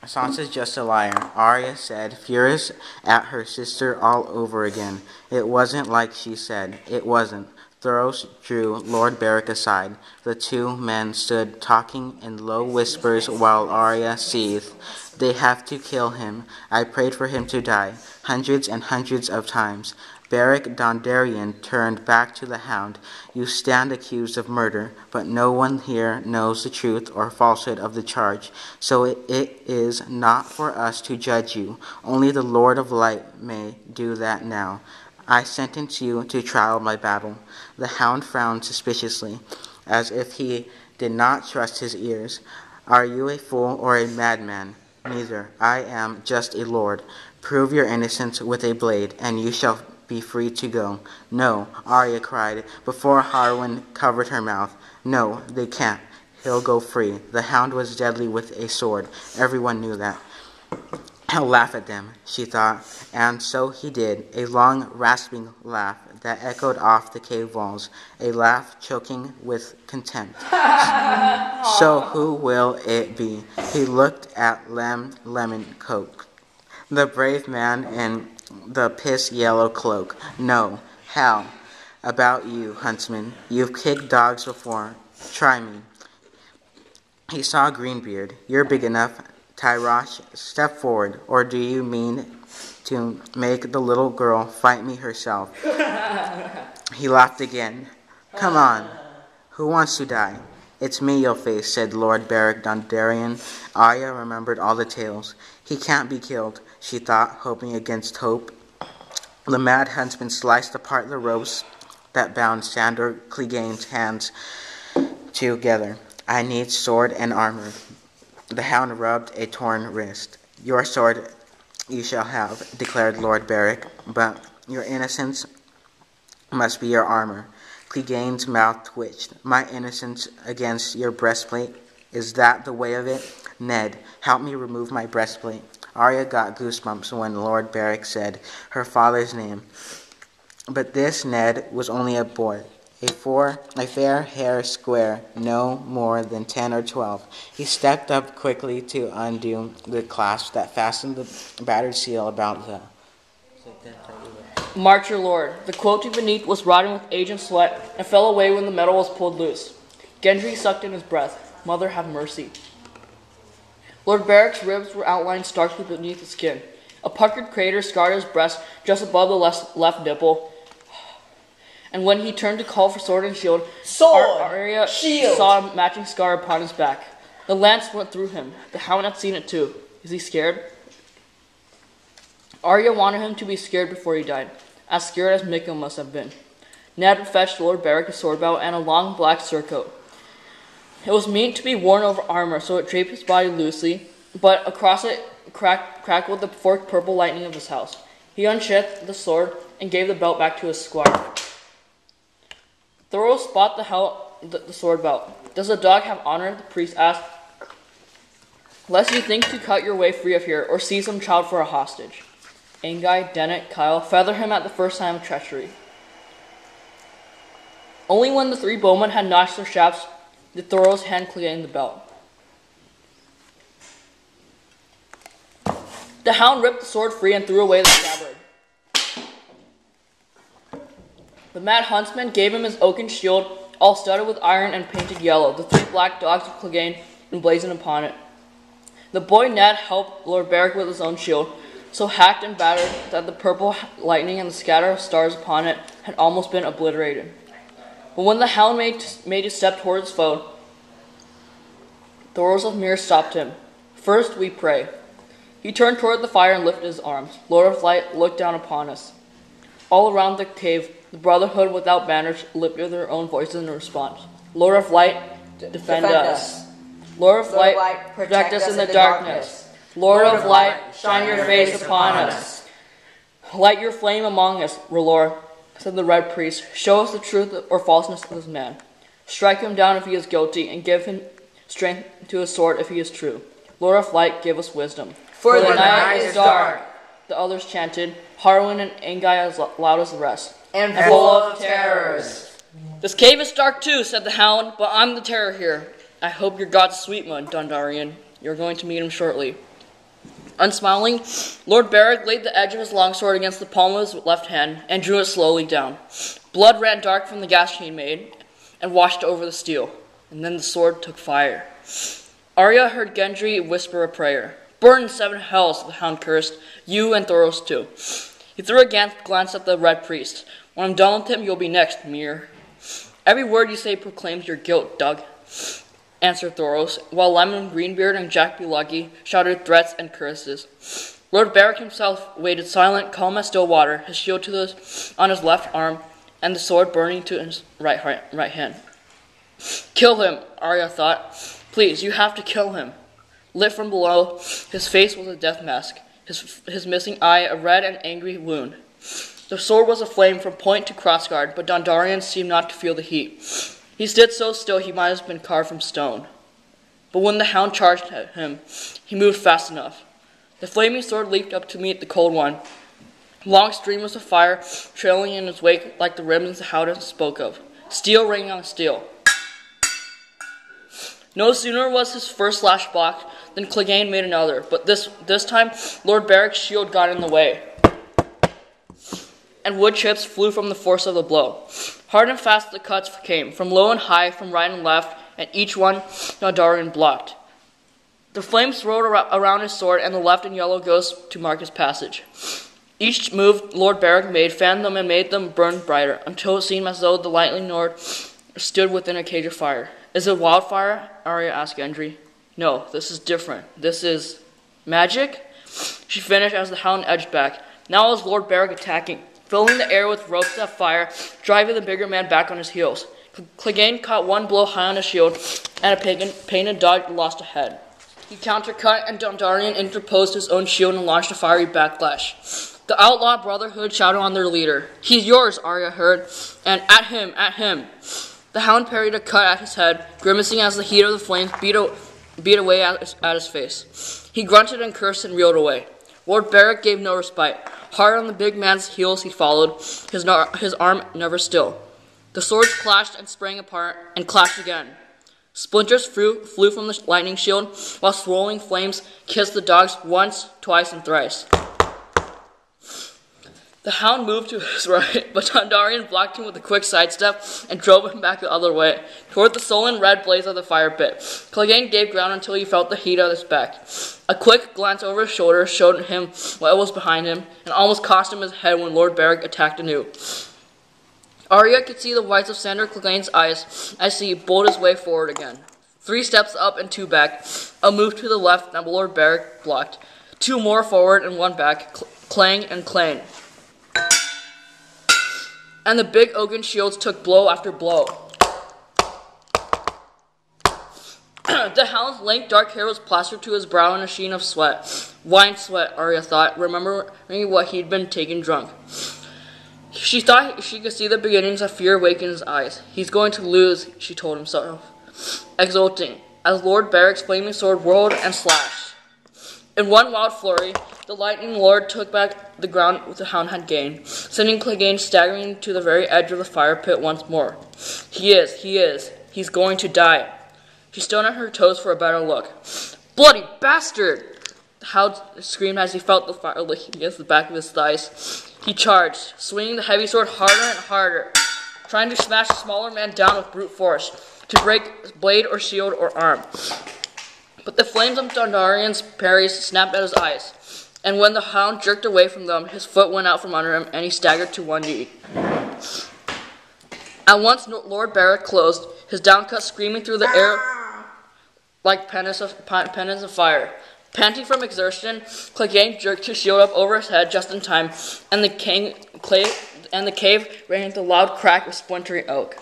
Sansa's just a liar, Arya said, furious at her sister all over again. It wasn't like she said. It wasn't. Thoros drew Lord Beric aside. The two men stood talking in low whispers while Arya seethed. They have to kill him. I prayed for him to die, hundreds and hundreds of times. Beric Dondarrion turned back to the Hound. You stand accused of murder, but no one here knows the truth or falsehood of the charge, so it is not for us to judge you. Only the Lord of Light may do that now. I sentence you to trial by battle. The Hound frowned suspiciously, as if he did not trust his ears. Are you a fool or a madman? Neither. I am just a lord. Prove your innocence with a blade, and you shall be free to go. No, Arya cried, before Harwin covered her mouth. No, they can't. He'll go free. The Hound was deadly with a sword. Everyone knew that. He'll laugh at them, she thought, and so he did, a long, rasping laugh that echoed off the cave walls, a laugh choking with contempt. So who will it be? He looked at Lemon Coke, the brave man in the piss-yellow cloak. No, how about you, huntsman? You've kicked dogs before. Try me. He saw Greenbeard. You're big enough. Tyrosh, step forward, or do you mean to make the little girl fight me herself? He laughed again. Come on. Who wants to die? It's me you'll face, said Lord Beric Dondarrion. Arya remembered all the tales. He can't be killed, she thought, hoping against hope. The mad huntsman sliced apart the ropes that bound Sandor Clegane's hands together. I need sword and armor. The Hound rubbed a torn wrist. Your sword you shall have, declared Lord Beric, but your innocence must be your armor. Clegane's mouth twitched. My innocence against your breastplate? Is that the way of it? Ned, help me remove my breastplate. Arya got goosebumps when Lord Beric said her father's name. But this Ned was only a boy. A fair hair square, no more than 10 or 12. He stepped up quickly to undo the clasp that fastened the battered seal about the... March, your lord. The quilting beneath was rotting with age and sweat and fell away when the metal was pulled loose. Gendry sucked in his breath. Mother, have mercy. Lord Beric's ribs were outlined starkly beneath the skin. A puckered crater scarred his breast just above the left nipple. And when he turned to call for sword and shield, Arya saw a matching scar upon his back. The lance went through him. The Hound had seen it too. Is he scared? Arya wanted him to be scared before he died, as scared as Mikko must have been. Ned fetched Lord Beric a sword belt and a long black surcoat. It was meant to be worn over armor, so it draped his body loosely, but across it crackled the forked purple lightning of his house. He unsheathed the sword and gave the belt back to his squire. Thoros spot the sword belt. Does the dog have honor? The priest asked. Lest you think to cut your way free of here, or seize some child for a hostage. Angai, Dennet, Kyle, feather him at the first time of treachery. Only when the three bowmen had notched their shafts did Thoros hand Clegane the belt. The Hound ripped the sword free and threw away the scabbard. The mad huntsman gave him his oaken shield, all studded with iron and painted yellow, the three black dogs of Clegane emblazoned upon it. The boy Ned helped Lord Beric with his own shield, so hacked and battered that the purple lightning and the scatter of stars upon it had almost been obliterated. But when the Hound made a step toward his foe, Thoros of Myr stopped him. First, we pray. He turned toward the fire and lifted his arms. Lord of Light, look down upon us. All around the cave, the Brotherhood without banners lifted their own voices in response. Lord of Light, defend us. Lord of Light, protect us in the darkness. Lord of Light, shine your face upon us. Light your flame among us, R'hllor, said the Red Priest. Show us the truth or falseness of this man. Strike him down if he is guilty, and give him strength to his sword if he is true. Lord of Light, give us wisdom. For the night is dark, the others chanted, Harwin and Angai as loud as the rest. And full of terrors. This cave is dark too, said the Hound, but I'm the terror here. I hope your god's sweet one, Dondarrion. You're going to meet him shortly. Unsmiling, Lord Beric laid the edge of his longsword against the palm of his left hand and drew it slowly down. Blood ran dark from the gash he made and washed over the steel, and then the sword took fire. Arya heard Gendry whisper a prayer. "Burn in 7 hells," the Hound cursed. "You and Thoros too." He threw a glance at the Red Priest. "When I'm done with him, you'll be next, Mir." "Every word you say proclaims your guilt, Doug," answered Thoros, while Lemon Greenbeard and Jack Belucky shouted threats and curses. Lord Beric himself waited silent, calm as still water, his shield on his left arm and the sword burning to his right hand. "Kill him," Arya thought. "Please, you have to kill him." Lit from below, his face was a death mask, his missing eye a red and angry wound. The sword was aflame from point to crossguard, but Dondarrion seemed not to feel the heat. He stood so still he might have been carved from stone. But when the Hound charged at him, he moved fast enough. The flaming sword leaped up to meet the cold one, long streamers of fire trailing in his wake like the ribbons the Hound spoke of, steel ringing on steel. No sooner was his first slash blocked than Clegane made another, but this time Lord Beric's shield got in the way, and wood chips flew from the force of the blow. Hard and fast the cuts came, from low and high, from right and left, and each one Dondarrion blocked. The flames roared around his sword, and the left and yellow ghosts to mark his passage. Each move Lord Beric made fanned them and made them burn brighter, until it seemed as though the lightning lord stood within a cage of fire. "Is it wildfire?" Arya asked Gendry. "No, this is different. This is magic?" She finished as the Hound edged back. Now it was Lord Beric attacking, filling the air with ropes of fire, driving the bigger man back on his heels. Clegane caught one blow high on his shield, and a painted dog lost a head. He countercut, and Dondarrion interposed his own shield and launched a fiery backlash. The Outlaw Brotherhood shouted on their leader. "He's yours," Arya heard, and at him, at him. The Hound parried a cut at his head, grimacing as the heat of the flames beat away at his face. He grunted and cursed and reeled away. Lord Beric gave no respite. Hard on the big man's heels he followed, his arm never still. The swords clashed and sprang apart, and clashed again. Splinters flew from the lightning shield, while swirling flames kissed the dogs once, twice, and thrice. The Hound moved to his right, but Dondarrion blocked him with a quick sidestep and drove him back the other way, toward the sullen red blaze of the fire pit. Clegane gave ground until he felt the heat at his back. A quick glance over his shoulder showed him what was behind him, and almost cost him his head when Lord Beric attacked anew. Arya could see the whites of Sandor Clegane's eyes as he bowled his way forward again. 3 steps up and 2 back, a move to the left that Lord Beric blocked, 2 more forward and 1 back, clang and clang. And the big oaken shields took blow after blow. The Hound's lank dark hair was plastered to his brow in a sheen of sweat. Wine sweat, Arya thought, remembering what he'd been taking drunk. She thought she could see the beginnings of fear wake in his eyes. He's going to lose, she told himself, exulting, as Lord Beric's flaming sword whirled and slashed. In one wild flurry, the lightning lord took back the ground the Hound had gained, sending Clegane staggering to the very edge of the fire pit once more. He's going to die. She stood on her toes for a better look. "Bloody bastard!" The Hound screamed as he felt the fire licking against the back of his thighs. He charged, swinging the heavy sword harder and harder, trying to smash the smaller man down with brute force, to break blade or shield or arm. But the flames of Dondarrion's parries snapped at his eyes, and when the Hound jerked away from them, his foot went out from under him, and he staggered to one knee. At once Lord Beric closed, his downcut screaming through the air like pennants of fire. Panting from exertion, Clegane jerked his shield up over his head just in time, and the cave ran into a loud crack of splintering oak.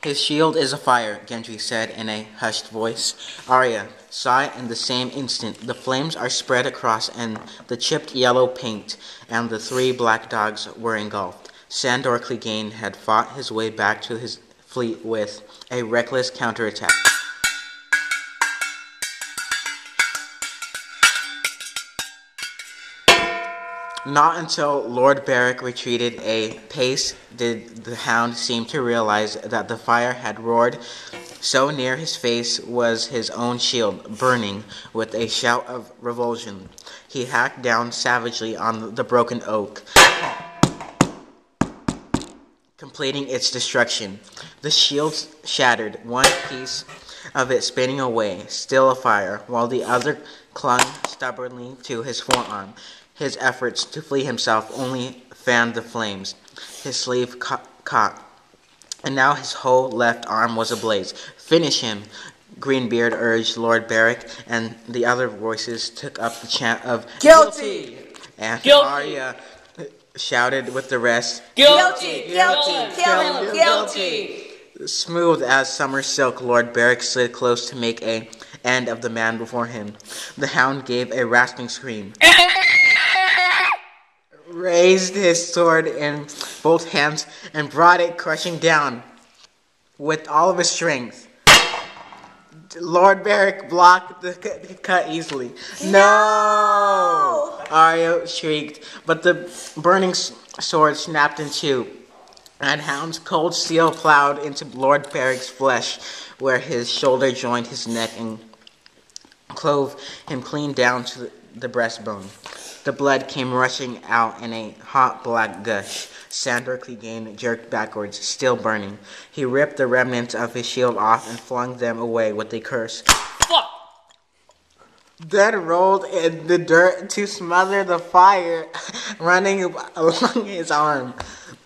"His shield is afire," Gendry said in a hushed voice. Arya saw it in the same instant. The flames are spread across, and the chipped yellow paint and the 3 black dogs were engulfed. Sandor Clegane had fought his way back to his fleet with a reckless counterattack. Not until Lord Beric retreated a pace did the Hound seem to realize that the fire had roared So near his face was his own shield, burning. With a shout of revulsion, he hacked down savagely on the broken oak, completing its destruction. The shield shattered, one piece of it spinning away, still afire, while the other clung stubbornly to his forearm. His efforts to flee himself only fanned the flames. His sleeve caught, and now his whole left arm was ablaze. "Finish him," Greenbeard urged Lord Beric, and the other voices took up the chant of Guilty! And Guilty! Arya shouted with the rest, Guilty! Guilty! Kill him! Guilty! Smooth as summer silk, Lord Beric slid close to make an end of the man before him. The hound gave a rasping scream, raised his sword in both hands, and brought it crushing down with all of his strength. Lord Beric blocked the cut easily. No! Arya shrieked, but the burning sword snapped in two, and Hound's cold steel plowed into Lord Beric's flesh, where his shoulder joined his neck and clove him clean down to the breastbone. The blood came rushing out in a hot black gush. Sandor Clegane jerked backwards, still burning. He ripped the remnants of his shield off and flung them away with a curse. Fuck! Then rolled in the dirt to smother the fire running along his arm.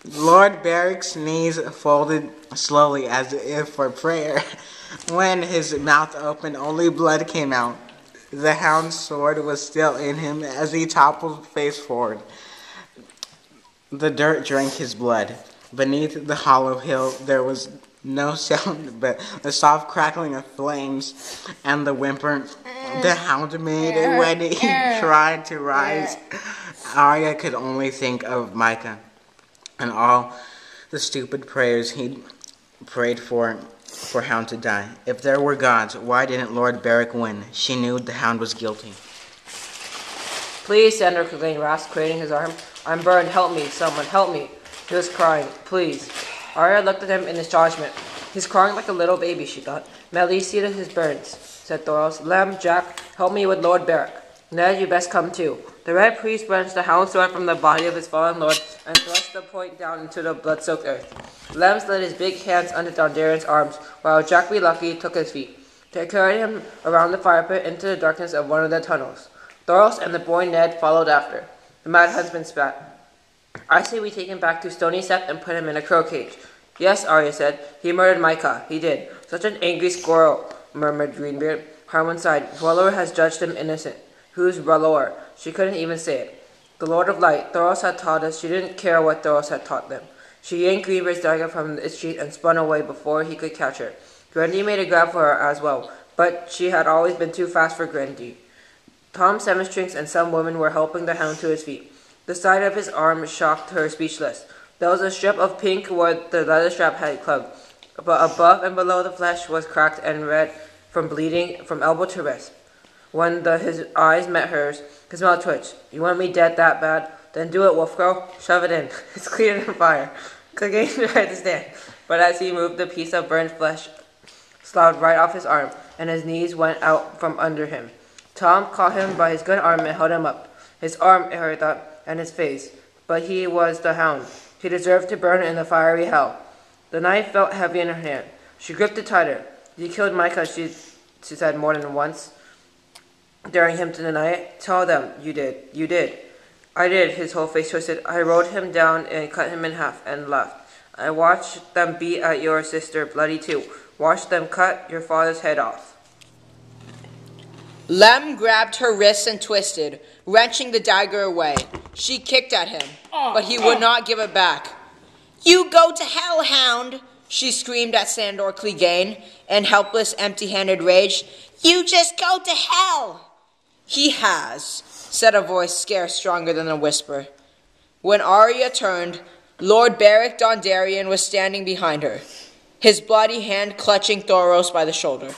Lord Beric's knees folded slowly as if for prayer. When his mouth opened, only blood came out. The hound's sword was still in him as he toppled face forward. The dirt drank his blood. Beneath the hollow hill there was no sound but the soft crackling of flames and the whimper the hound made when he tried to rise. Arya could only think of Micah and all the stupid prayers he'd prayed for Hound to die. If there were gods, why didn't Lord Beric win? She knew the hound was guilty. Please, Sandor Clegane rasped, craning his arm. I'm burned. Help me. Someone help me. He was crying. Please. Arya looked at him in astonishment. He's crying like a little baby, she thought. Melly, see to his burns, said Thoros. Lem, Jack, help me with Lord Beric. Ned, you best come too. The Red Priest wrenched the hound sword from the body of his fallen lord and thrust the point down into the blood-soaked earth. Lem slid his big hands under Dondarrion's arms, while Jack Be Lucky took his feet. They carried him around the fire pit into the darkness of one of the tunnels. Thoros and the boy Ned followed after. The mad husband spat. I say we take him back to Stony Sept and put him in a crow cage. Yes, Arya said. He murdered Micah. He did. Such an angry squirrel, murmured Greenbeard. Harwin sighed. R'hllor has judged him innocent. Who's R'hllor? She couldn't even say it. The Lord of Light. Thoros had taught us. She didn't care what Thoros had taught them. She yanked Greenbeard's dagger from its sheath and spun away before he could catch her. Grendy made a grab for her as well, but she had always been too fast for Grendy. Tom Semonstrinks and some women were helping the hound to his feet. The side of his arm shocked her speechless. There was a strip of pink where the leather strap had clubbed, but above and below the flesh was cracked and red from bleeding from elbow to wrist. When his eyes met hers, his mouth twitched. You want me dead that bad? Then do it, wolf girl. Shove it in. It's cleaner than fire. Clegane tried to stand, but as he moved, the piece of burned flesh slouched right off his arm, and his knees went out from under him. Tom caught him by his good arm and held him up. His arm, Harry thought, and his face. But he was the hound. He deserved to burn in the fiery hell. The knife felt heavy in her hand. She gripped it tighter. You killed Micah, she said more than once, daring him to deny it. Tell them you did. You did. I did, his whole face twisted. I rode him down and cut him in half and left. I watched them beat at your sister, bloody too. Watched them cut your father's head off. Lem grabbed her wrists and twisted, wrenching the dagger away. She kicked at him, but he would not give it back. You go to hell, Hound, she screamed at Sandor Clegane in helpless, empty-handed rage. You just go to hell. He has, said a voice scarce stronger than a whisper. When Arya turned, Lord Beric Dondarrion was standing behind her, his bloody hand clutching Thoros by the shoulder.